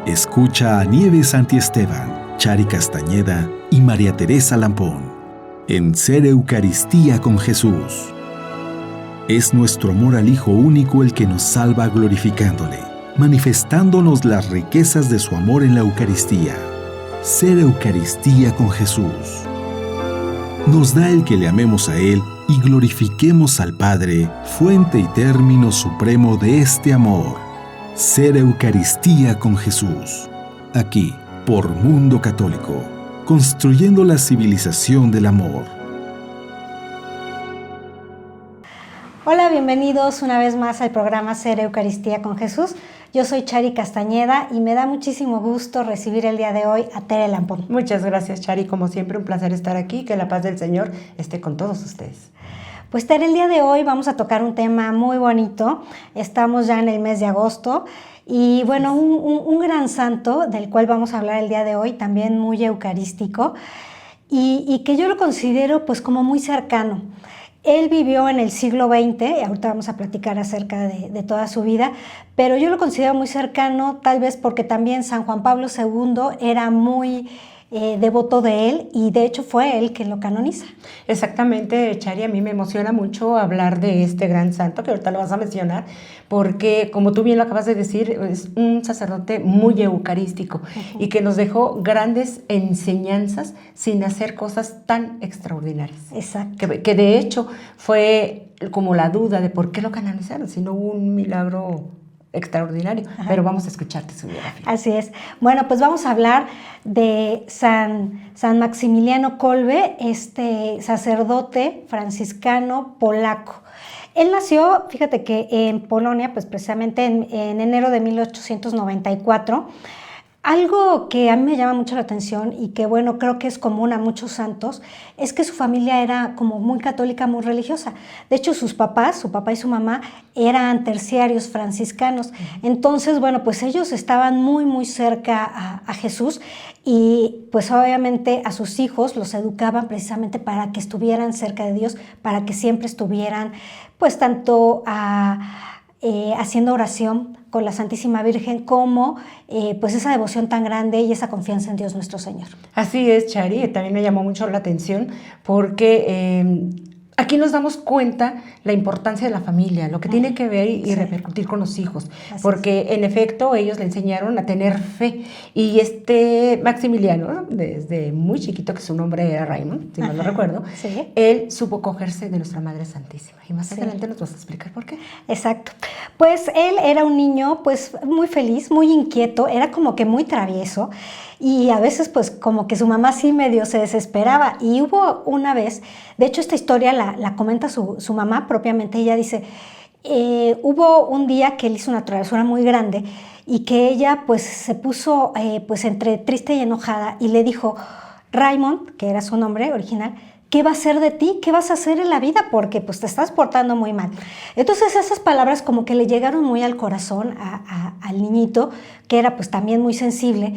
Escucha a Nieves Santiesteban, Chari Castañeda y María Teresa Lampón en Ser Eucaristía con Jesús. Es nuestro amor al Hijo único el que nos salva glorificándole, manifestándonos las riquezas de su amor en la Eucaristía. Ser Eucaristía con Jesús. Nos da el que le amemos a Él y glorifiquemos al Padre, fuente y término supremo de este amor. Ser Eucaristía con Jesús. Aquí, por Mundo Católico, construyendo la civilización del amor. Hola, bienvenidos una vez más al programa Ser Eucaristía con Jesús. Yo soy Chari Castañeda y me da muchísimo gusto recibir el día de hoy a Tere Lampón. Muchas gracias, Chari. Como siempre, un placer estar aquí. Que la paz del Señor esté con todos ustedes. Pues Tere, el día de hoy vamos a tocar un tema muy bonito. Estamos ya en el mes de agosto y bueno, un gran santo del cual vamos a hablar el día de hoy, también muy eucarístico y que yo lo considero pues como muy cercano. Él vivió en el siglo XX, y ahorita vamos a platicar acerca de toda su vida, pero yo lo considero muy cercano, tal vez porque también San Juan Pablo II era muy devoto de él y de hecho fue él quien lo canoniza. Exactamente, Chari, a mí me emociona mucho hablar de este gran santo, que ahorita lo vas a mencionar, porque como tú bien lo acabas de decir, es un sacerdote muy eucarístico y que nos dejó grandes enseñanzas sin hacer cosas tan extraordinarias. Exacto. Que de hecho fue como la duda de por qué lo canonizaron, si no hubo un milagro extraordinario. Ajá. Pero vamos a escucharte su biografía. Así es. Bueno, pues vamos a hablar de San Maximiliano Kolbe, este sacerdote franciscano polaco. Él nació, fíjate que en Polonia, pues precisamente en enero de 1894. Algo que a mí me llama mucho la atención y que, bueno, creo que es común a muchos santos, es que su familia era como muy católica, muy religiosa. De hecho, sus papás, su papá y su mamá, eran terciarios franciscanos. Entonces, bueno, pues ellos estaban muy, muy cerca a Jesús y, pues obviamente, a sus hijos los educaban precisamente para que estuvieran cerca de Dios, para que siempre estuvieran, pues, tanto haciendo oración con la Santísima Virgen, como pues esa devoción tan grande y esa confianza en Dios nuestro Señor. Así es, Chari, también me llamó mucho la atención porque aquí nos damos cuenta la importancia de la familia, lo que tiene que ver y repercutir con los hijos, porque en efecto ellos le enseñaron a tener fe y este Maximiliano, desde muy chiquito, que su nombre era Raymond, si mal no recuerdo, él supo cogerse de nuestra Madre Santísima y más adelante nos vas a explicar por qué. Exacto, pues él era un niño pues muy feliz, muy inquieto, era como que muy travieso y a veces pues como que su mamá sí medio se desesperaba y hubo una vez, de hecho esta historia la comenta su mamá propiamente, ella dice, hubo un día que él hizo una travesura muy grande y que ella pues se puso pues entre triste y enojada y le dijo, Raymond, que era su nombre original, ¿qué va a hacer de ti? ¿Qué vas a hacer en la vida? Porque pues te estás portando muy mal. Entonces esas palabras como que le llegaron muy al corazón al niñito, que era pues también muy sensible,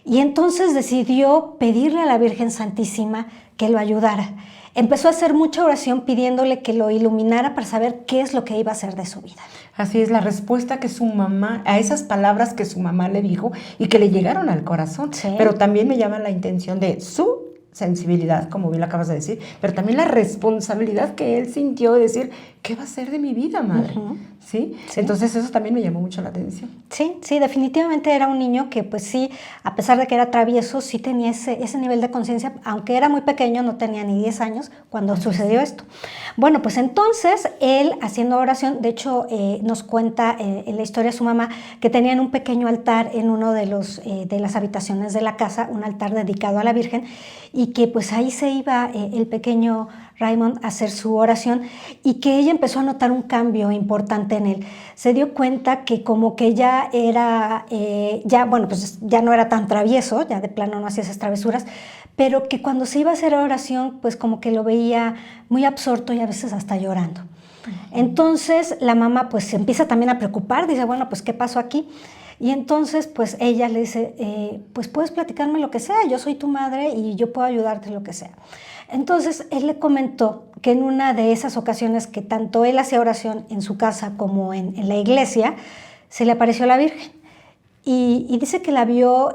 y entonces decidió pedirle a la Virgen Santísima que lo ayudara. Empezó a hacer mucha oración pidiéndole que lo iluminara para saber qué es lo que iba a hacer de su vida. Así es, la respuesta que su mamá, a esas palabras que su mamá le dijo y que le llegaron al corazón, pero también me llama la intención de su sensibilidad, como bien lo acabas de decir, pero también la responsabilidad que él sintió de decir, ¿qué va a ser de mi vida, madre? ¿Sí? Entonces eso también me llamó mucho la atención. Sí, definitivamente era un niño que pues sí, a pesar de que era travieso, sí tenía ese nivel de conciencia, aunque era muy pequeño, no tenía ni 10 años cuando sucedió esto. Bueno, pues entonces él haciendo oración, de hecho nos cuenta en la historia su mamá que tenían un pequeño altar en uno de las habitaciones de la casa, un altar dedicado a la Virgen, y que pues ahí se iba el pequeño Raymond a hacer su oración y que ella empezó a notar un cambio importante en él. Se dio cuenta que como que ya era, pues ya no era tan travieso, ya de plano no hacía esas travesuras, pero que cuando se iba a hacer oración, pues como que lo veía muy absorto y a veces hasta llorando. Entonces la mamá pues se empieza también a preocupar, dice, bueno, pues ¿qué pasó aquí? Y entonces, pues ella le dice, pues puedes platicarme lo que sea, yo soy tu madre y yo puedo ayudarte en lo que sea. Entonces, él le comentó que en una de esas ocasiones que tanto él hacía oración en su casa como en la iglesia, se le apareció la Virgen y dice que la vio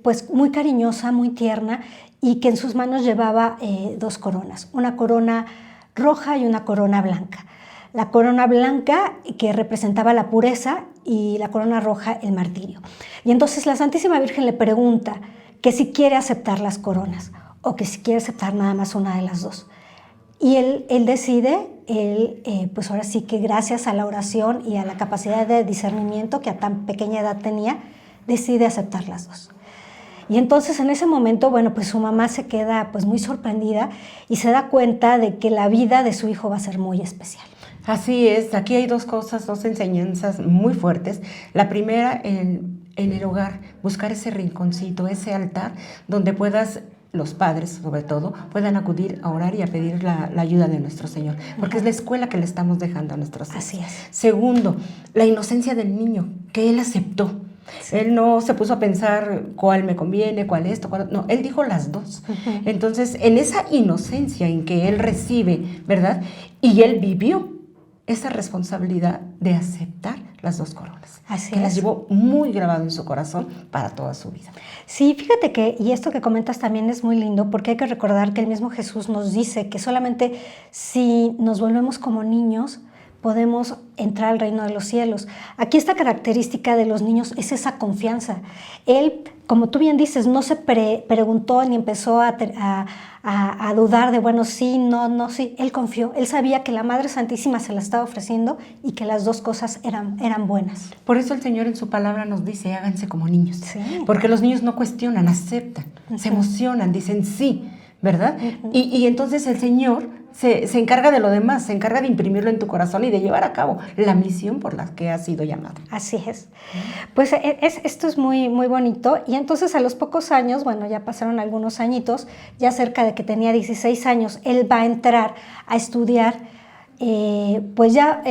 pues muy cariñosa, muy tierna, y que en sus manos llevaba 2 coronas, una corona roja y una corona blanca. La corona blanca que representaba la pureza y la corona roja el martirio. Y entonces la Santísima Virgen le pregunta que si quiere aceptar las coronas o que si quiere aceptar nada más una de las 2. Y él decide, pues ahora sí que gracias a la oración y a la capacidad de discernimiento que a tan pequeña edad tenía, decide aceptar las 2. Y entonces en ese momento, bueno, pues su mamá se queda pues muy sorprendida y se da cuenta de que la vida de su hijo va a ser muy especial. Así es, aquí hay 2 cosas, 2 enseñanzas muy fuertes. La primera, en el hogar, buscar ese rinconcito, ese altar, donde los padres sobre todo, puedan acudir a orar y a pedir la ayuda de nuestro Señor, porque es la escuela que le estamos dejando a nuestros hijos. Así es. Segundo, la inocencia del niño, que él aceptó. Sí. Él no se puso a pensar cuál me conviene, cuál esto, cuál... No, él dijo las 2. Entonces, en esa inocencia en que él recibe, ¿verdad? Y él vivió esa responsabilidad de aceptar las 2 coronas. Así que es. las llevó muy grabado en su corazón para toda su vida. Sí, fíjate que, y esto que comentas también es muy lindo, porque hay que recordar que el mismo Jesús nos dice que solamente si nos volvemos como niños, podemos entrar al reino de los cielos. Aquí esta característica de los niños es esa confianza. Él, como tú bien dices, no se preguntó ni empezó a dudar de, bueno, sí, no, sí. Él confió. Él sabía que la Madre Santísima se la estaba ofreciendo y que las 2 cosas eran buenas. Por eso el Señor en su palabra nos dice, háganse como niños. Sí. Porque los niños no cuestionan, aceptan, se emocionan, dicen sí, ¿verdad? Y entonces el Señor se encarga de lo demás, se encarga de imprimirlo en tu corazón y de llevar a cabo la misión por la que has sido llamado. Así es. Pues esto es muy, muy bonito. Y entonces a los pocos años, bueno, ya pasaron algunos añitos, ya cerca de que tenía 16 años, él va a entrar a estudiar pues ya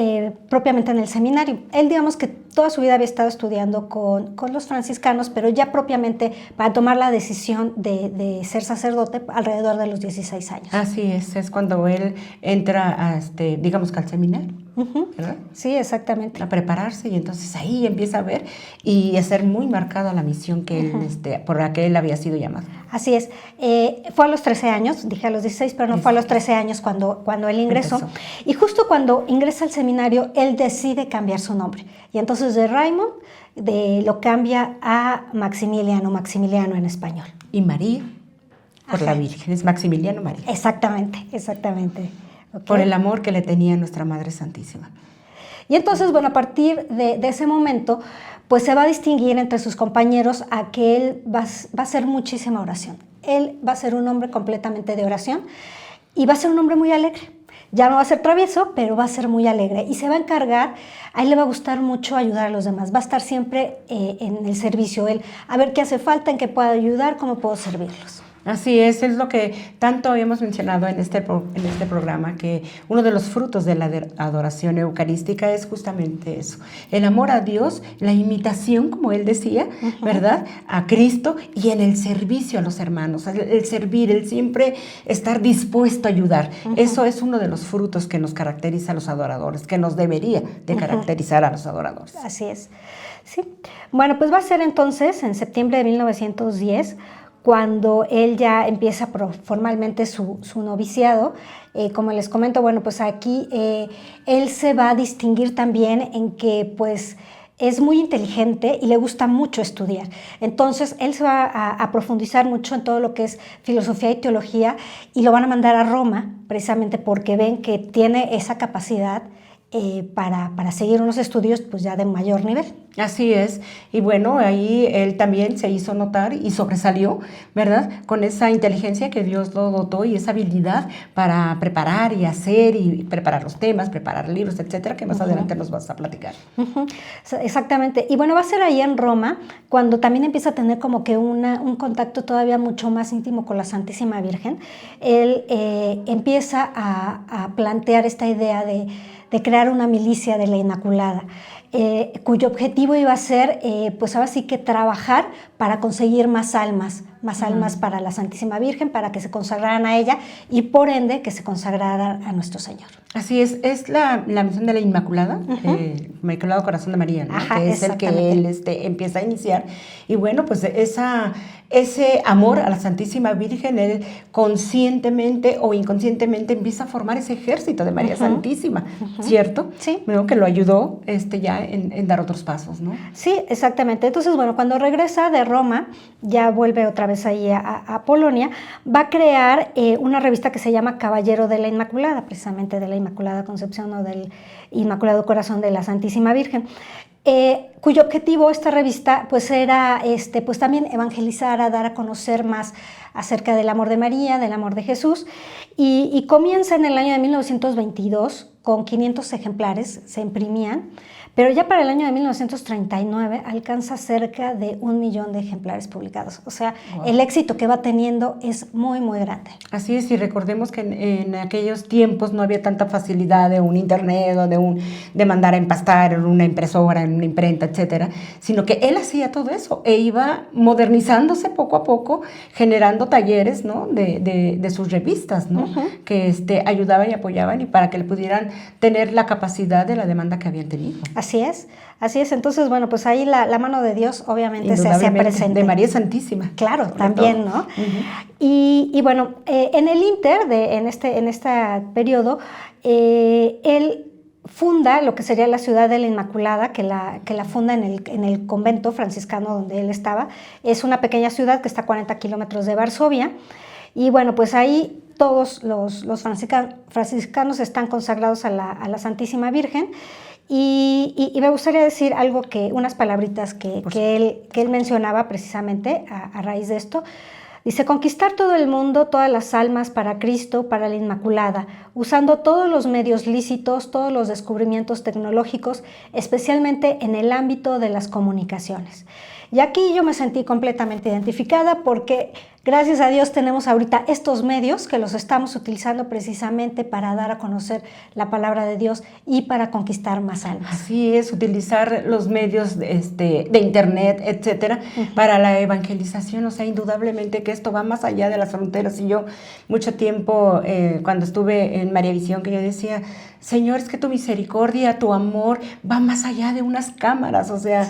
propiamente en el seminario. Él, digamos que toda su vida había estado estudiando con los franciscanos, pero ya propiamente para tomar la decisión de ser sacerdote alrededor de los 16 años. Así es cuando él entra a digamos que al seminario, ¿verdad? Sí, exactamente. A prepararse, y entonces ahí empieza a ver y a ser muy marcada la misión que él, por la que él había sido llamado. Así es. Fue a los 13 años, dije a los 16, pero no fue a los 13 años cuando él ingresó. Empezó. Y justo cuando ingresa al seminario, él decide cambiar su nombre. Y entonces de Raymond lo cambia a Maximiliano en español. Y María, por la Virgen, es Maximiliano María. Exactamente. Okay. Por el amor que le tenía a nuestra Madre Santísima. Y entonces, bueno, a partir de ese momento, pues se va a distinguir entre sus compañeros a que él va a hacer muchísima oración. Él va a ser un hombre completamente de oración y va a ser un hombre muy alegre. Ya no va a ser travieso, pero va a ser muy alegre y se va a encargar, a él le va a gustar mucho ayudar a los demás, va a estar siempre en el servicio, él a ver qué hace falta, en qué puedo ayudar, cómo puedo servirlos. Así es lo que tanto hemos mencionado en este programa, que uno de los frutos de la adoración eucarística es justamente eso, el amor a Dios, la imitación, como él decía, ¿verdad?, a Cristo, y en el servicio a los hermanos, el servir, el siempre estar dispuesto a ayudar. Eso es uno de los frutos que nos caracteriza a los adoradores, que nos debería de caracterizar a los adoradores. Así es. Sí. Bueno, pues va a ser entonces en septiembre de 1910 cuando él ya empieza formalmente su noviciado. Como les comento, bueno, pues aquí él se va a distinguir también en que pues es muy inteligente y le gusta mucho estudiar. Entonces él se va a profundizar mucho en todo lo que es filosofía y teología, y lo van a mandar a Roma precisamente porque ven que tiene esa capacidad para seguir unos estudios pues ya de mayor nivel. Así es, y bueno, ahí él también se hizo notar y sobresalió, ¿verdad?, con esa inteligencia que Dios lo dotó y esa habilidad para preparar y hacer y preparar los temas, preparar libros, etcétera, que más adelante nos vas a platicar. Exactamente, y bueno, va a ser ahí en Roma cuando también empieza a tener como que un contacto todavía mucho más íntimo con la Santísima Virgen. Él empieza a plantear esta idea de crear una milicia de la Inmaculada. cuyo objetivo iba a ser, pues ahora sí que trabajar para conseguir más almas para la Santísima Virgen, para que se consagraran a ella y por ende que se consagraran a nuestro Señor. Así es la misión de la Inmaculada, Inmaculado Corazón de María, ¿no? Ajá, que es el que él empieza a iniciar. Y bueno, pues ese amor a la Santísima Virgen, él conscientemente o inconscientemente empieza a formar ese ejército de María Santísima, ¿cierto? Sí. Bueno, que lo ayudó ya en dar otros pasos, ¿no? Sí, exactamente. Entonces, bueno, cuando regresa de Roma, ya vuelve otra vez ahí a Polonia, va a crear una revista que se llama Caballero de la Inmaculada, precisamente de la Inmaculada Concepción o del Inmaculado Corazón de la Santísima Virgen. Cuyo objetivo esta revista pues era pues también evangelizar, a dar a conocer más acerca del amor de María, del amor de Jesús, y comienza en el año de 1922 con 500 ejemplares, se imprimían, pero ya para el año de 1939 alcanza cerca de 1 millón de ejemplares publicados. O sea, wow, el éxito que va teniendo es muy, muy grande. Así es, y recordemos que en aquellos tiempos no había tanta facilidad de un internet o de mandar a empastar en una impresora, en una imprenta, etcétera, sino que él hacía todo eso e iba modernizándose poco a poco, generando talleres, ¿no? de sus revistas, ¿no? Que ayudaban y apoyaban y para que le pudieran tener la capacidad de la demanda que habían tenido. Así es. Entonces, bueno, pues ahí la mano de Dios obviamente se hacía presente. De María Santísima. Claro, también, todo, ¿no? Y bueno, en el inter, en este periodo, él funda lo que sería la ciudad de la Inmaculada, que la funda en el convento franciscano donde él estaba. Es una pequeña ciudad que está a 40 kilómetros de Varsovia. Y bueno, pues ahí todos los franciscanos están consagrados a la Santísima Virgen. Y me gustaría decir algo unas palabritas que él mencionaba precisamente a raíz de esto. Dice: conquistar todo el mundo, todas las almas para Cristo, para la Inmaculada, usando todos los medios lícitos, todos los descubrimientos tecnológicos, especialmente en el ámbito de las comunicaciones. Y aquí yo me sentí completamente identificada porque gracias a Dios tenemos ahorita estos medios que los estamos utilizando precisamente para dar a conocer la palabra de Dios y para conquistar más almas. Así es, utilizar los medios de internet, etcétera, para la evangelización. O sea, indudablemente que esto va más allá de las fronteras. Y yo mucho tiempo, cuando estuve en María Visión, que yo decía: Señor, es que tu misericordia, tu amor va más allá de unas cámaras, o sea,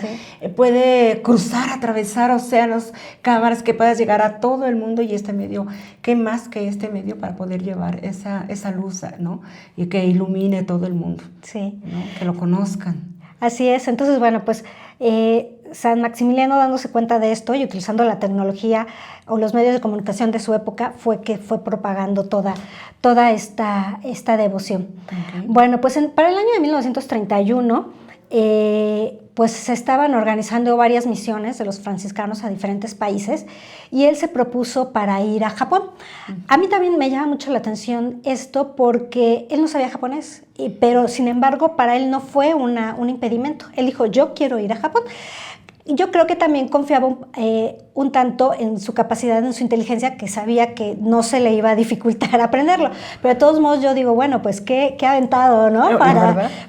puede cruzar, atravesar océanos, cámaras, que puedas llegar a todo el mundo. Y este medio, ¿qué más que este medio para poder llevar esa luz, ¿no? Y que ilumine todo el mundo, sí, ¿no? Que lo conozcan. Así es. Entonces, bueno, pues San Maximiliano, dándose cuenta de esto y utilizando la tecnología o los medios de comunicación de su época, fue propagando toda esta devoción. Okay. Bueno, pues para el año de 1931, pues se estaban organizando varias misiones de los franciscanos a diferentes países y él se propuso para ir a Japón. A mí también me llama mucho la atención esto porque él no sabía japonés, pero sin embargo para él no fue un impedimento. Él dijo: yo quiero ir a Japón. Yo creo que también confiaba un tanto en su capacidad, en su inteligencia, que sabía que no se le iba a dificultar aprenderlo. Pero de todos modos yo digo, bueno, pues qué aventado, ¿no?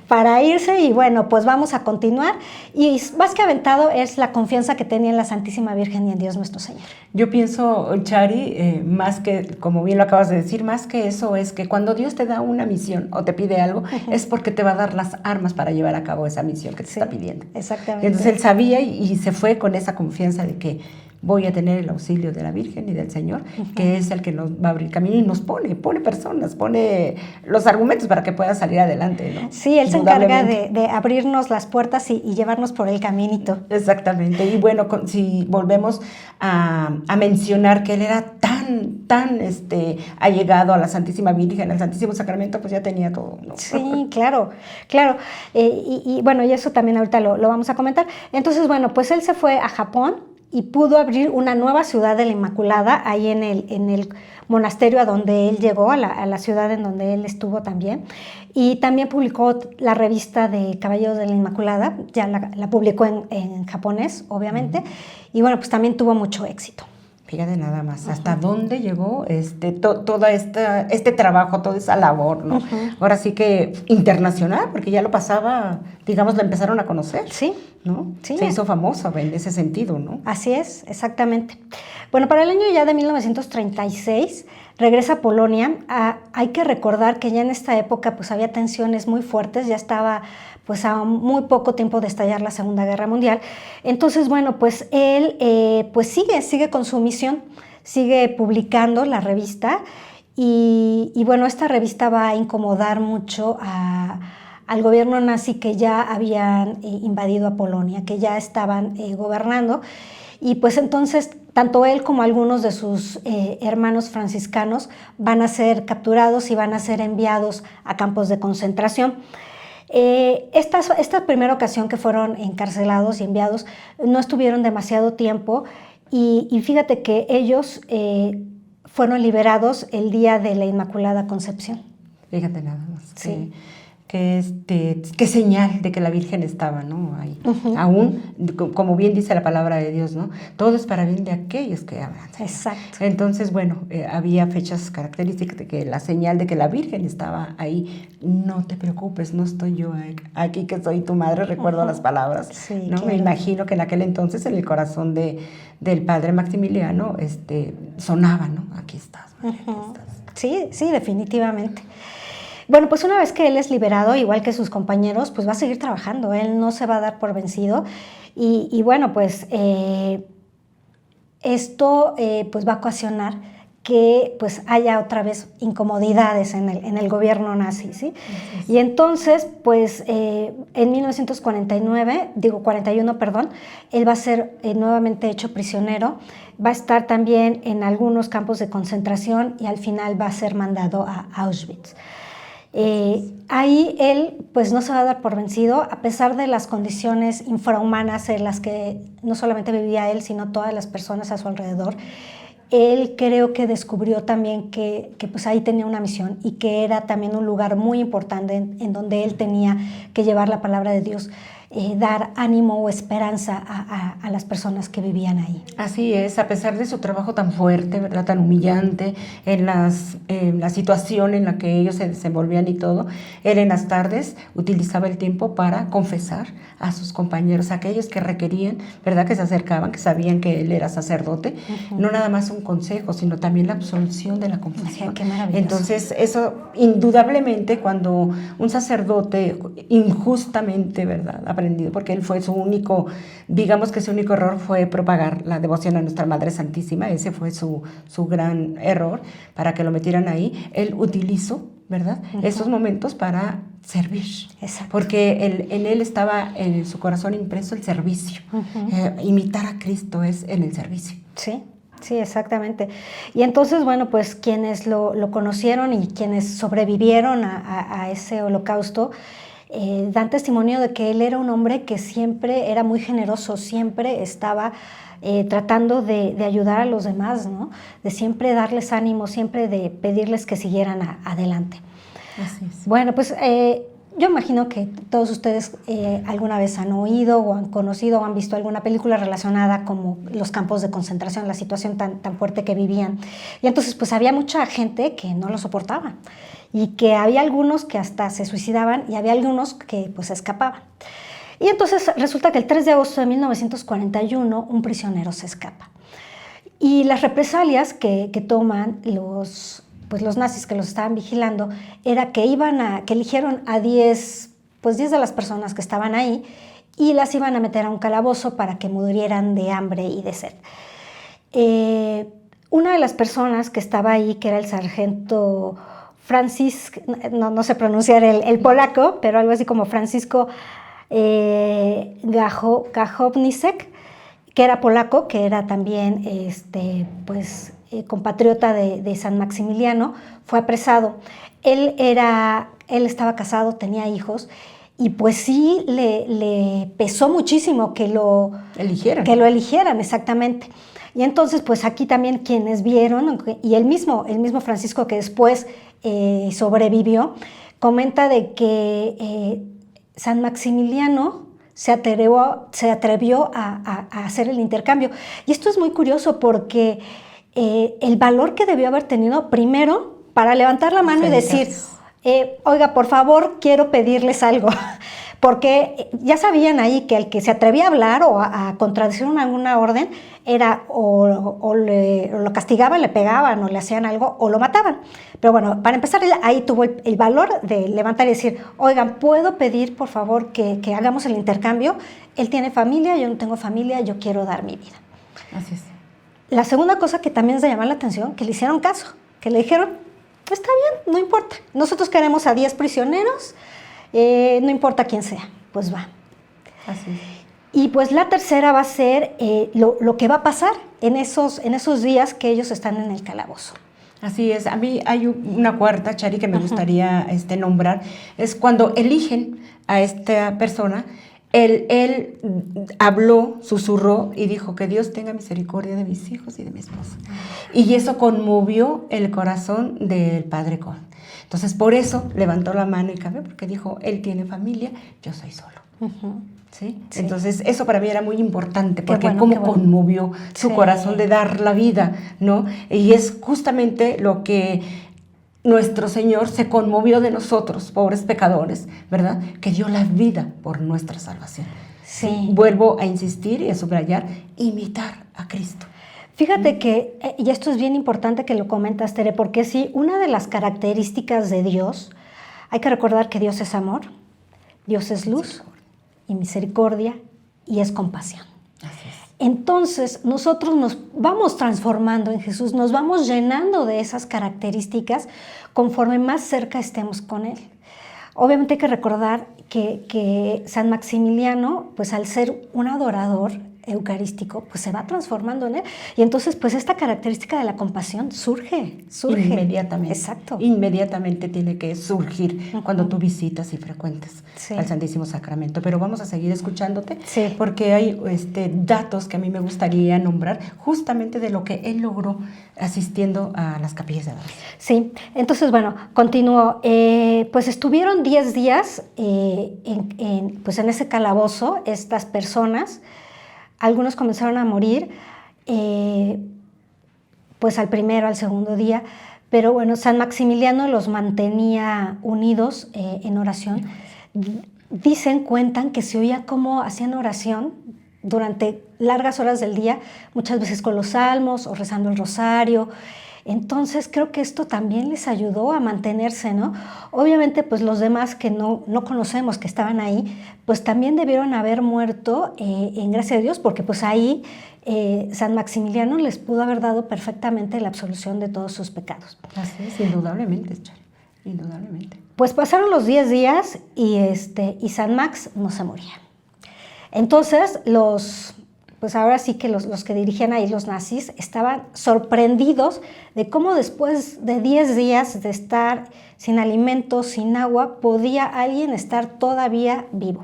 Para irse, y bueno, pues vamos a continuar. Y más que aventado es la confianza que tenía en la Santísima Virgen y en Dios nuestro Señor. Yo pienso, Chari, más que, como bien lo acabas de decir, más que eso es que cuando Dios te da una misión o te pide algo, es porque te va a dar las armas para llevar a cabo esa misión que te está pidiendo. Exactamente. Entonces él sabía y se fue con esa confianza de que voy a tener el auxilio de la Virgen y del Señor, que es el que nos va a abrir camino y nos pone personas, pone los argumentos para que pueda salir adelante, ¿no? Sí, Él se encarga de abrirnos las puertas y llevarnos por el caminito. Exactamente. Y bueno, si volvemos a mencionar que Él era tan allegado a la Santísima Virgen, al Santísimo Sacramento, pues ya tenía todo, ¿no? Sí, claro. Y bueno, y eso también ahorita lo vamos a comentar. Entonces, bueno, pues él se fue a Japón y pudo abrir una nueva ciudad de la Inmaculada, ahí en el monasterio a donde él llegó, a la ciudad en donde él estuvo también. Y también publicó la revista de Caballeros de la Inmaculada, ya la publicó en japonés, obviamente. Y bueno, pues también tuvo mucho éxito. Fíjate nada más, hasta dónde llegó todo este trabajo, toda esa labor, ¿no? Ahora sí que internacional, porque ya lo pasaba, digamos, lo empezaron a conocer. Sí. ¿No? Sí. Se hizo famosa en ese sentido, ¿no? Así es, exactamente. Bueno, para el año ya de 1936 regresa a Polonia. Hay que recordar que ya en esta época pues había tensiones muy fuertes, ya estaba pues a muy poco tiempo de estallar la Segunda Guerra Mundial. Entonces, bueno, pues él pues sigue con su misión, sigue publicando la revista y bueno, esta revista va a incomodar mucho al gobierno nazi que ya habían invadido a Polonia, que ya estaban gobernando. Y pues entonces tanto él como algunos de sus hermanos franciscanos van a ser capturados y van a ser enviados a campos de concentración. Esta primera ocasión que fueron encarcelados y enviados no estuvieron demasiado tiempo y fíjate que ellos fueron liberados el día de la Inmaculada Concepción. Fíjate nada más. Sí. Qué señal de que la Virgen estaba, ¿no? Ahí. Aún, como bien dice la palabra de Dios, ¿no? Todo es para bien de aquellos que aman. Exacto. Entonces, bueno, había fechas características de que la señal de que la Virgen estaba ahí. No te preocupes, no estoy yo aquí que soy tu madre, recuerdo las palabras. Sí, ¿no? claro. Me imagino que en aquel entonces en el corazón del padre Maximiliano sonaba, ¿no? Aquí estás, María, aquí estás. Sí, definitivamente. Bueno, pues una vez que él es liberado, igual que sus compañeros, pues va a seguir trabajando, él no se va a dar por vencido y bueno, pues esto pues va a ocasionar que pues haya otra vez incomodidades en el gobierno nazi, ¿sí? Y entonces, pues en 1941, él va a ser nuevamente hecho prisionero, va a estar también en algunos campos de concentración y al final va a ser mandado a Auschwitz. Ahí él pues no se va a dar por vencido a pesar de las condiciones infrahumanas en las que no solamente vivía él sino todas las personas a su alrededor. Él creo que descubrió también que pues ahí tenía una misión y que era también un lugar muy importante en donde él tenía que llevar la palabra de Dios, dar ánimo o esperanza a las personas que vivían ahí. Así es, a pesar de su trabajo tan fuerte, ¿verdad? Tan humillante, en la situación en la que ellos se desenvolvían y todo, él en las tardes utilizaba el tiempo para confesar a sus compañeros, aquellos que requerían, ¿verdad? Que se acercaban, que sabían que él era sacerdote, no nada más un consejo, sino también la absolución de la confesión. Qué maravilloso. Entonces, eso indudablemente cuando un sacerdote injustamente, ¿verdad? Aprendido, porque él fue su único, digamos que su único error fue propagar la devoción a nuestra Madre Santísima, ese fue su gran error, para que lo metieran ahí, él utilizó, ¿verdad? Esos momentos para servir. Exacto. Porque en él estaba en su corazón impreso el servicio. Imitar a Cristo es en el servicio. Sí, exactamente. Y entonces, bueno, pues quienes lo conocieron y quienes sobrevivieron a ese holocausto, dan testimonio de que él era un hombre que siempre era muy generoso, siempre estaba tratando de ayudar a los demás, ¿no? De siempre darles ánimo, siempre de pedirles que siguieran adelante. Así es. Bueno, pues yo imagino que todos ustedes alguna vez han oído o han conocido o han visto alguna película relacionada como los campos de concentración, la situación tan fuerte que vivían. Y entonces pues había mucha gente que no lo soportaba y que había algunos que hasta se suicidaban y había algunos que pues escapaban. Y entonces resulta que el 3 de agosto de 1941 un prisionero se escapa. Y las represalias que toman los nazis que los estaban vigilando era que eligieron a 10 de las personas que estaban ahí y las iban a meter a un calabozo para que murieran de hambre y de sed. Una de las personas que estaba ahí, que era el sargento no sé pronunciar el polaco, pero algo así como Francisco Gajownicek, que era polaco, que era también compatriota de San Maximiliano, fue apresado. Él estaba casado, tenía hijos, y pues sí le pesó muchísimo que lo eligieran, exactamente. Y entonces, pues aquí también quienes vieron, y el mismo Francisco que después sobrevivió, comenta de que San Maximiliano se atrevió a hacer el intercambio. Y esto es muy curioso porque el valor que debió haber tenido primero para levantar la mano y decir, oiga, por favor, quiero pedirles algo. Porque ya sabían ahí que el que se atrevía a hablar o a contradecir alguna orden era o lo castigaban, le pegaban o le hacían algo o lo mataban. Pero bueno, para empezar, ahí tuvo el valor de levantar y decir, oigan, ¿puedo pedir por favor que hagamos el intercambio? Él tiene familia, yo no tengo familia, yo quiero dar mi vida. Así es. La segunda cosa que también es de llamar la atención, que le hicieron caso, que le dijeron, está bien, no importa, nosotros queremos a 10 prisioneros, no importa quién sea, pues va. Así es. Y pues la tercera va a ser lo que va a pasar en esos días que ellos están en el calabozo. Así es. A mí hay una cuarta, Chari, que me gustaría nombrar, es cuando eligen a esta persona. Él habló, susurró y dijo que Dios tenga misericordia de mis hijos y de mi esposa. Y eso conmovió el corazón del padre Cohen. Entonces, por eso levantó la mano y cambió, porque dijo, él tiene familia, yo soy solo. ¿Sí? Sí. Entonces, eso para mí era muy importante, porque cómo conmovió su corazón de dar la vida, ¿no? Y es justamente lo que nuestro Señor se conmovió de nosotros, pobres pecadores, ¿verdad? Que dio la vida por nuestra salvación. Sí. Vuelvo a insistir y a subrayar, imitar a Cristo. Fíjate que, y esto es bien importante que lo comentas, Tere, porque sí, una de las características de Dios, hay que recordar que Dios es amor, Dios es luz y misericordia y es compasión. Así es. Entonces, nosotros nos vamos transformando en Jesús, nos vamos llenando de esas características conforme más cerca estemos con Él. Obviamente hay que recordar que San Maximiliano, pues al ser un adorador eucarístico, pues se va transformando en él. Y entonces, pues esta característica de la compasión surge. Inmediatamente. Exacto. Inmediatamente tiene que surgir cuando tú visitas y frecuentes al Santísimo Sacramento. Pero vamos a seguir escuchándote, porque hay datos que a mí me gustaría nombrar justamente de lo que él logró asistiendo a las capillas de adoración. Sí, entonces, bueno, continúo. Pues estuvieron 10 días en ese calabozo, estas personas. Algunos comenzaron a morir, pues al primero, al segundo día, pero bueno, San Maximiliano los mantenía unidos en oración. Cuentan que se oía cómo hacían oración durante largas horas del día, muchas veces con los salmos o rezando el rosario. Entonces creo que esto también les ayudó a mantenerse, ¿no? Obviamente pues los demás que no conocemos, que estaban ahí, pues también debieron haber muerto en gracia de Dios, porque pues ahí San Maximiliano les pudo haber dado perfectamente la absolución de todos sus pecados. Así es, indudablemente, Chari, indudablemente. Pues pasaron los 10 días y San Max no se moría. Entonces pues ahora sí que los que dirigían ahí, los nazis, estaban sorprendidos de cómo después de 10 días de estar sin alimentos, sin agua, podía alguien estar todavía vivo.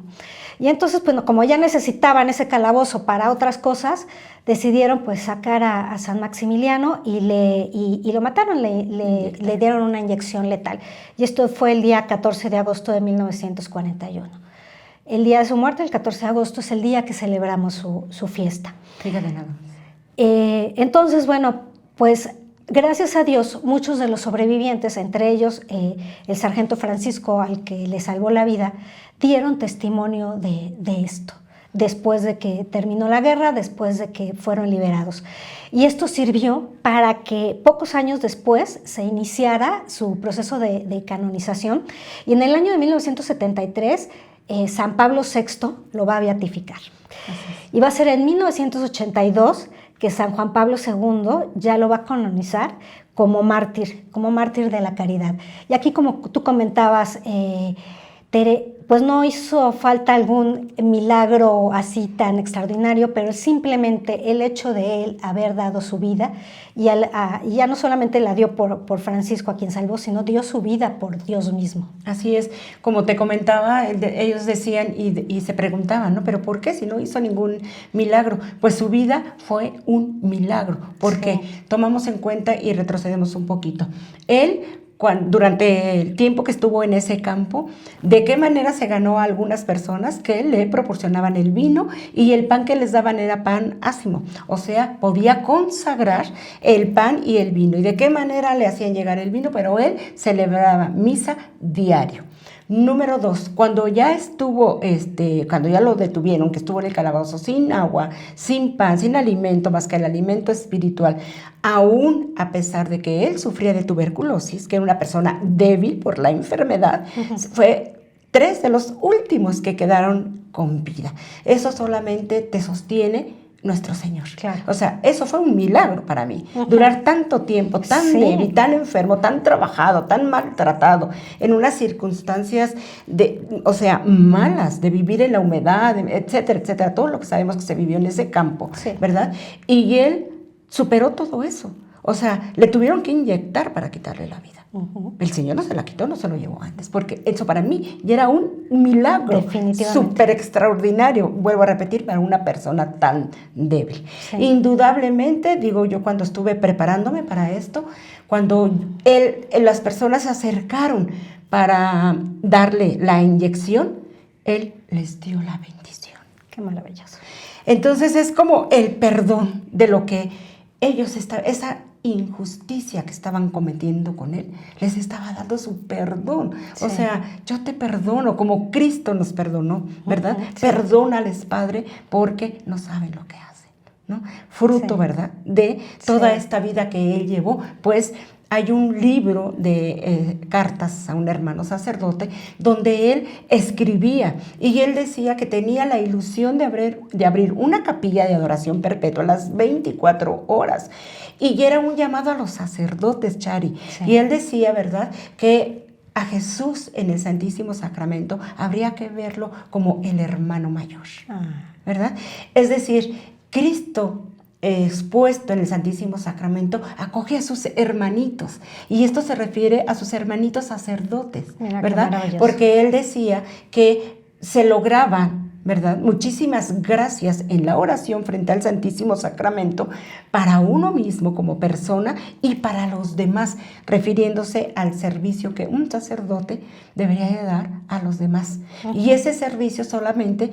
Y entonces, bueno, como ya necesitaban ese calabozo para otras cosas, decidieron pues sacar a San Maximiliano y lo mataron, le dieron una inyección letal. Y esto fue el día 14 de agosto de 1941. El día de su muerte, el 14 de agosto, es el día que celebramos su fiesta. Fíjate nada. Entonces, bueno, pues gracias a Dios, muchos de los sobrevivientes, entre ellos el sargento Francisco, al que le salvó la vida, dieron testimonio de esto, después de que terminó la guerra, después de que fueron liberados. Y esto sirvió para que pocos años después se iniciara su proceso de canonización. Y en el año de 1973, San Pablo VI lo va a beatificar. Y va a ser en 1982 que San Juan Pablo II ya lo va a canonizar como mártir de la caridad. Y aquí, como tú comentabas, Tere, pues no hizo falta algún milagro así tan extraordinario, pero simplemente el hecho de él haber dado su vida, y ya no solamente la dio por Francisco, a quien salvó, sino dio su vida por Dios mismo. Así es, como te comentaba, ellos decían y se preguntaban, ¿no? ¿Pero por qué si no hizo ningún milagro? Pues su vida fue un milagro, porque tomamos en cuenta y retrocedemos un poquito. Él durante el tiempo que estuvo en ese campo, de qué manera se ganó a algunas personas que le proporcionaban el vino y el pan que les daban era pan ácimo. O sea, podía consagrar el pan y el vino. ¿Y de qué manera le hacían llegar el vino? Pero él celebraba misa diario. Número 2, cuando ya cuando ya lo detuvieron, que estuvo en el calabozo sin agua, sin pan, sin alimento, más que el alimento espiritual, aún a pesar de que él sufría de tuberculosis, que era una persona débil por la enfermedad, fue 3 de los últimos que quedaron con vida. Eso solamente te sostiene nuestro Señor. Claro. O sea, eso fue un milagro para mí. Durar tanto tiempo, tan débil, tan enfermo, tan trabajado, tan maltratado, en unas circunstancias malas, de vivir en la humedad, etcétera, etcétera, todo lo que sabemos que se vivió en ese campo, ¿verdad? Y él superó todo eso. O sea, le tuvieron que inyectar para quitarle la vida. El Señor no se la quitó, no se lo llevó antes, porque eso para mí ya era un milagro súper extraordinario, vuelvo a repetir, para una persona tan débil. Sí. Indudablemente, digo yo, cuando estuve preparándome para esto, cuando las personas se acercaron para darle la inyección, él les dio la bendición. Qué maravilloso. Entonces es como el perdón de lo que ellos esa injusticia que estaban cometiendo con él, les estaba dando su perdón. Sí. O sea, yo te perdono como Cristo nos perdonó, ¿verdad? Sí. Perdónales, Padre, porque no saben lo que hacen, ¿no? Fruto, ¿verdad? De toda esta vida que él llevó, pues hay un libro de cartas a un hermano sacerdote donde él escribía y él decía que tenía la ilusión de abrir una capilla de adoración perpetua a las 24 horas y era un llamado a los sacerdotes, Chari. Sí. Y él decía, ¿verdad?, que a Jesús en el Santísimo Sacramento habría que verlo como el hermano mayor, ¿verdad? Es decir, Cristo expuesto en el Santísimo Sacramento, acoge a sus hermanitos. Y esto se refiere a sus hermanitos sacerdotes, ¿verdad? Porque él decía que se lograban, ¿verdad?, muchísimas gracias en la oración frente al Santísimo Sacramento para uno mismo como persona y para los demás, refiriéndose al servicio que un sacerdote debería de dar a los demás. Y ese servicio solamente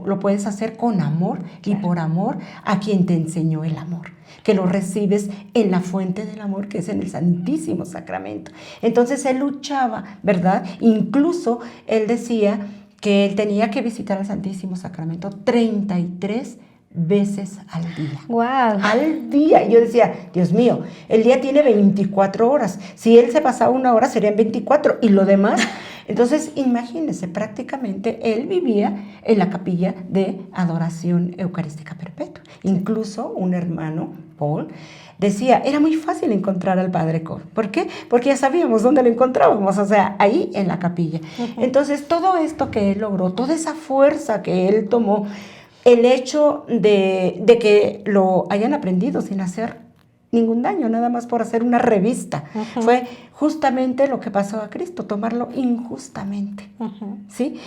lo puedes hacer con amor y por amor a quien te enseñó el amor, que lo recibes en la fuente del amor, que es en el Santísimo Sacramento. Entonces él luchaba, ¿verdad? Incluso él decía que él tenía que visitar el Santísimo Sacramento 33 veces al día. ¡Wow! Al día. Y yo decía, Dios mío, el día tiene 24 horas. Si él se pasaba 1 hora, serían 24. Y lo demás, entonces imagínense, prácticamente él vivía en la capilla de adoración eucarística perpetua. Incluso un hermano, Paul, decía, era muy fácil encontrar al Padre Cor. ¿Por qué? Porque ya sabíamos dónde lo encontrábamos, o sea, ahí en la capilla. Entonces, todo esto que él logró, toda esa fuerza que él tomó, el hecho de que lo hayan aprendido sin hacer ningún daño, nada más por hacer una revista, fue justamente lo que pasó a Cristo, tomarlo injustamente, ¿sí?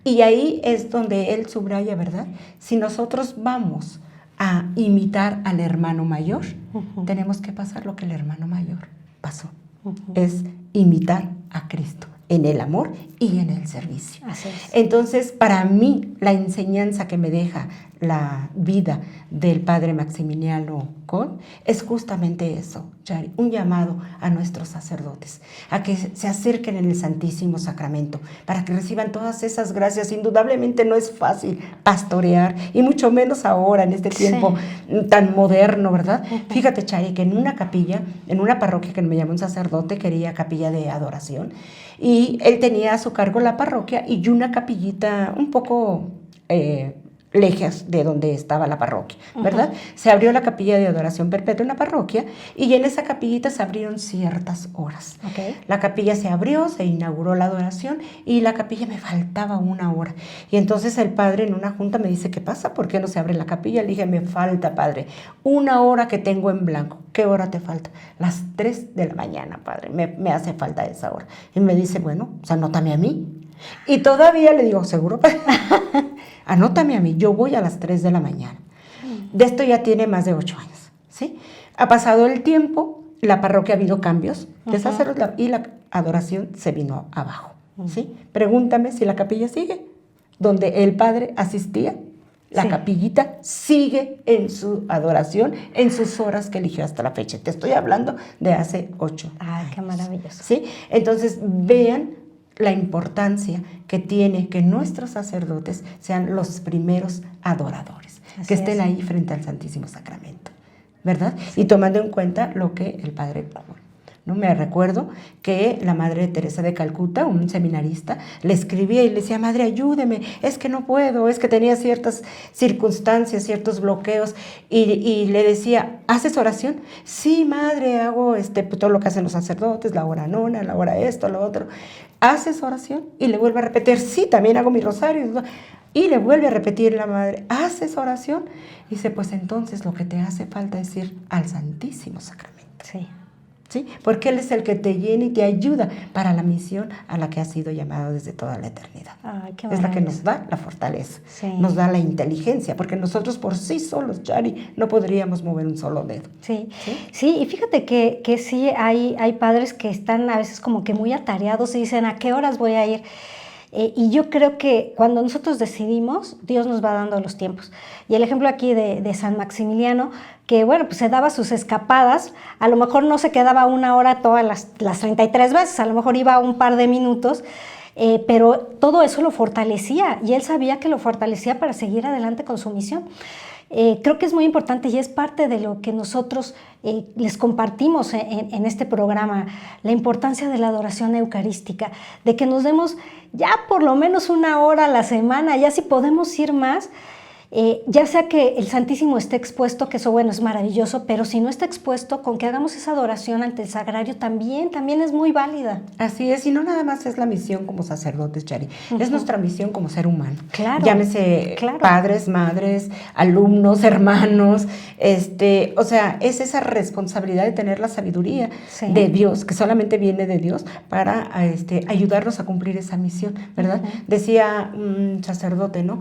Y ahí es donde él subraya, ¿verdad? Si nosotros vamos a imitar al hermano mayor, tenemos que pasar lo que el hermano mayor pasó. Es imitar a Cristo en el amor y en el servicio. Así es. Entonces, para mí, la enseñanza que me deja la vida del padre Maximiliano Kolbe es justamente eso, Chari, un llamado a nuestros sacerdotes, a que se acerquen en el Santísimo Sacramento, para que reciban todas esas gracias. Indudablemente no es fácil pastorear, y mucho menos ahora, en este tiempo tan moderno, ¿verdad? Fíjate, Chari, que en una capilla, en una parroquia que me llamó un sacerdote, quería capilla de adoración, y él tenía a su cargo la parroquia y una capillita un poco lejos de donde estaba la parroquia, ¿verdad? Se abrió la capilla de adoración perpetua en la parroquia y en esa capillita se abrieron ciertas horas. La capilla se abrió, se inauguró la adoración y la capilla me faltaba 1 hora. Y entonces el padre en una junta me dice, ¿qué pasa? ¿Por qué no se abre la capilla? Le dije, me falta, padre, 1 hora que tengo en blanco. ¿Qué hora te falta? Las 3 de la mañana, padre, me hace falta esa hora. Y me dice, bueno, pues anótame a mí. Y todavía le digo, ¿seguro? Anótame a mí, yo voy a las 3 de la mañana. De esto ya tiene más de 8 años, ¿sí? Ha pasado el tiempo, la parroquia ha habido cambios de sacerdotes y la adoración se vino abajo, ¿sí? Pregúntame si la capilla sigue. Donde el padre asistía, la capillita sigue en su adoración, en sus horas que eligió hasta la fecha. Te estoy hablando de hace 8 años. Ay, qué maravilloso. ¿Sí? Entonces, vean la importancia que tiene que nuestros sacerdotes sean los primeros adoradores, que estén ahí frente al Santísimo Sacramento, ¿verdad? Y tomando en cuenta lo que el padre propone. ¿No? Me recuerdo que la Madre Teresa de Calcuta, un seminarista, le escribía y le decía, madre, ayúdeme, es que no puedo, es que tenía ciertas circunstancias, ciertos bloqueos, y le decía, ¿haces oración? Sí, madre, hago pues, todo lo que hacen los sacerdotes, la hora nona, la hora esto, lo otro. ¿Haces oración? Y le vuelve a repetir, sí, también hago mi rosario. Y le vuelve a repetir la madre, ¿haces oración? Y dice, pues entonces lo que te hace falta es ir al Santísimo Sacramento. Sí. ¿Sí? Porque Él es el que te llena y te ayuda para la misión a la que has sido llamado desde toda la eternidad. Ay, qué es la que nos da la fortaleza, nos da la inteligencia, porque nosotros por sí solos, Chari, no podríamos mover un solo dedo. Sí, y fíjate que sí hay padres que están a veces como que muy atareados y dicen, ¿a qué horas voy a ir? Y yo creo que cuando nosotros decidimos, Dios nos va dando los tiempos. Y el ejemplo aquí de San Maximiliano, que bueno, pues se daba sus escapadas, a lo mejor no se quedaba 1 hora todas las 33 veces, a lo mejor iba un par de minutos, pero todo eso lo fortalecía y él sabía que lo fortalecía para seguir adelante con su misión. Creo que es muy importante y es parte de lo que nosotros les compartimos en este programa, la importancia de la adoración eucarística, de que nos demos ya por lo menos 1 hora a la semana, ya si podemos ir más, ya sea que el Santísimo esté expuesto, que eso bueno es maravilloso, pero si no está expuesto, con que hagamos esa adoración ante el sagrario también es muy válida. Así es, y no nada más es la misión como sacerdotes, Chari, es nuestra misión como ser humano. Claro. Llámese padres, madres, alumnos, hermanos, o sea, es esa responsabilidad de tener la sabiduría de Dios, que solamente viene de Dios para ayudarnos a cumplir esa misión, ¿verdad? Decía un sacerdote, ¿no?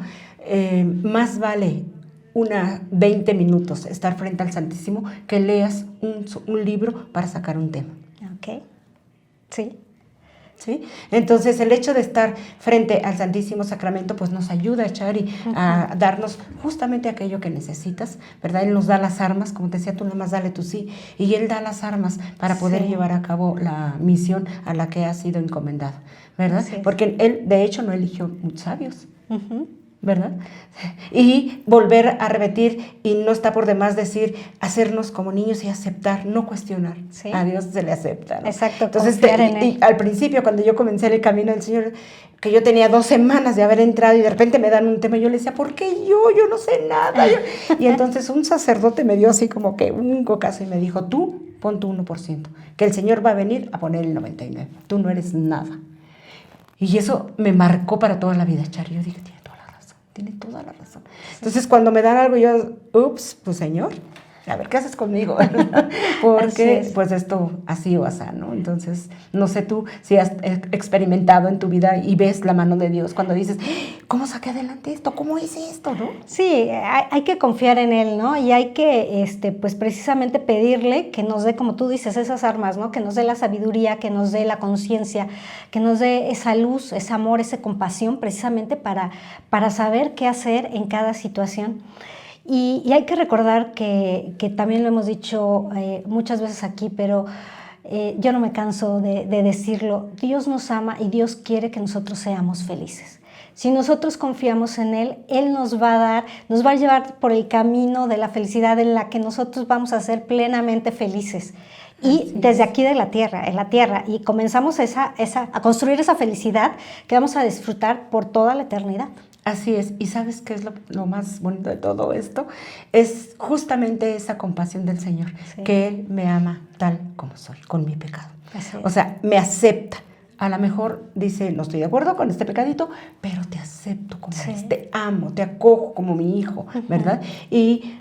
Más vale 20 minutos estar frente al Santísimo que leas un libro para sacar un tema. Ok, sí. ¿Sí? Entonces el hecho de estar frente al Santísimo Sacramento pues nos ayuda, Chari, a darnos justamente aquello que necesitas, ¿verdad? Él nos da las armas, como te decía, tú nada más dale tu sí, y Él da las armas para poder llevar a cabo la misión a la que ha sido encomendado, ¿verdad? Porque Él de hecho no eligió muchos sabios, ¿verdad? Y volver a repetir, y no está por demás decir, hacernos como niños y aceptar, no cuestionar. A Dios se le acepta, ¿no? Exacto, entonces y al principio, cuando yo comencé el camino del Señor, que yo tenía 2 semanas de haber entrado y de repente me dan un tema, yo le decía, ¿por qué yo no sé nada? Y entonces un sacerdote me dio así como que un cocazo y me dijo, tú pon tu 1%, que el Señor va a venir a poner el 99%, tú no eres nada. Y eso me marcó para toda la vida, Chari. Yo dije, tiene toda la razón. Entonces, cuando me dan algo, yo, ups, pues Señor, a ver, ¿qué haces conmigo? Porque, pues esto así o así, ¿no? Entonces, no sé tú si has experimentado en tu vida y ves la mano de Dios cuando dices, ¿cómo saqué adelante esto? ¿Cómo hice esto, no? Sí, hay que confiar en Él, ¿no? Y hay que, pues precisamente pedirle que nos dé, como tú dices, esas armas, ¿no? Que nos dé la sabiduría, que nos dé la conciencia, que nos dé esa luz, ese amor, esa compasión, precisamente para saber qué hacer en cada situación. Y hay que recordar que también lo hemos dicho muchas veces aquí, pero yo no me canso de decirlo, Dios nos ama y Dios quiere que nosotros seamos felices. Si nosotros confiamos en Él, Él nos va a llevar por el camino de la felicidad en la que nosotros vamos a ser plenamente felices. Y desde aquí en la tierra, y comenzamos a construir esa felicidad que vamos a disfrutar por toda la eternidad. Así es, y ¿sabes qué es lo más bonito de todo esto? Es justamente esa compasión del Señor, que Él me ama tal como soy, con mi pecado. O sea, me acepta. A lo mejor dice, no estoy de acuerdo con este pecadito, pero te acepto como eres, te amo, te acojo como mi hijo, ¿verdad? Y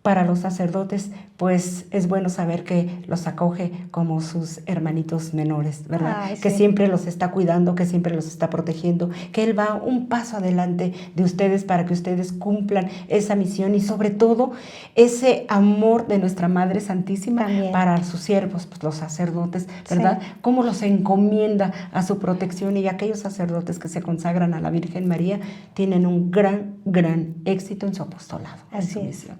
para los sacerdotes, pues es bueno saber que los acoge como sus hermanitos menores, ¿verdad? Ay, que sí. siempre los está cuidando, que siempre los está protegiendo, que Él va un paso adelante de ustedes para que ustedes cumplan esa misión y sobre todo ese amor de nuestra Madre Santísima También. para sus siervos, pues, los sacerdotes, ¿verdad? Sí. Cómo los encomienda a su protección, y aquellos sacerdotes que se consagran a la Virgen María tienen un gran éxito en su apostolado, en su misión.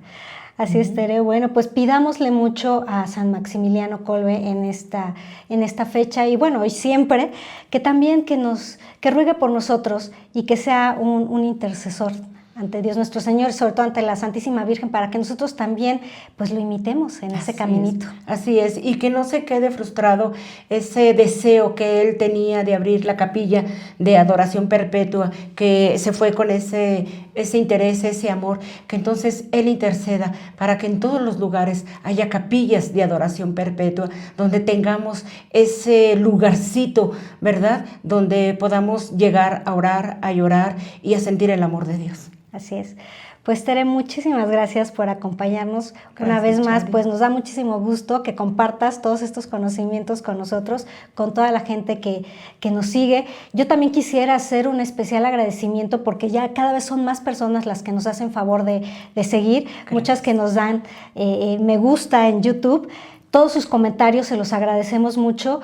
Así es, Tere. Bueno, pues pidámosle mucho a San Maximiliano Kolbe en esta fecha y bueno, y siempre que también que ruegue por nosotros y que sea un intercesor ante Dios nuestro Señor y sobre todo ante la Santísima Virgen para que nosotros también pues lo imitemos en ese caminito. Así es, y que no se quede frustrado ese deseo que él tenía de abrir la capilla de adoración perpetua, que se fue con ese interés, ese amor, que entonces él interceda para que en todos los lugares haya capillas de adoración perpetua, donde tengamos ese lugarcito, ¿verdad? Donde podamos llegar a orar, a llorar y a sentir el amor de Dios. Así es. Pues Tere, muchísimas gracias por acompañarnos una Gracias, vez más. Chari. Pues nos da muchísimo gusto que compartas todos estos conocimientos con nosotros, con toda la gente que nos sigue. Yo también quisiera hacer un especial agradecimiento porque ya cada vez son más personas las que nos hacen favor de seguir, gracias. Muchas que nos dan me gusta en YouTube. Todos sus comentarios se los agradecemos mucho,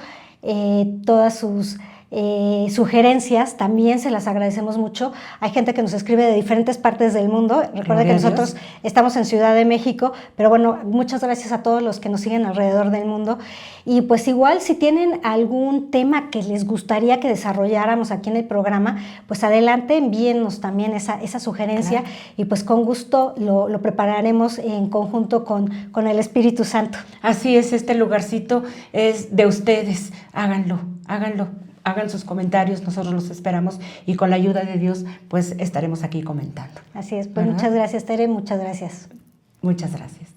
todas sus sugerencias también se las agradecemos mucho. Hay gente que nos escribe de diferentes partes del mundo. Recuerda que nosotros estamos en Ciudad de México, pero bueno, muchas gracias a todos los que nos siguen alrededor del mundo. Y pues igual si tienen algún tema que les gustaría que desarrolláramos aquí en el programa, pues adelante, envíennos también esa sugerencia, claro. Y pues con gusto lo prepararemos en conjunto con el Espíritu Santo. Así es, este lugarcito es de ustedes. Háganlo. Hagan sus comentarios, nosotros los esperamos y con la ayuda de Dios pues estaremos aquí comentando. Así es, pues ¿verdad? Muchas gracias, Tere, muchas gracias. Muchas gracias.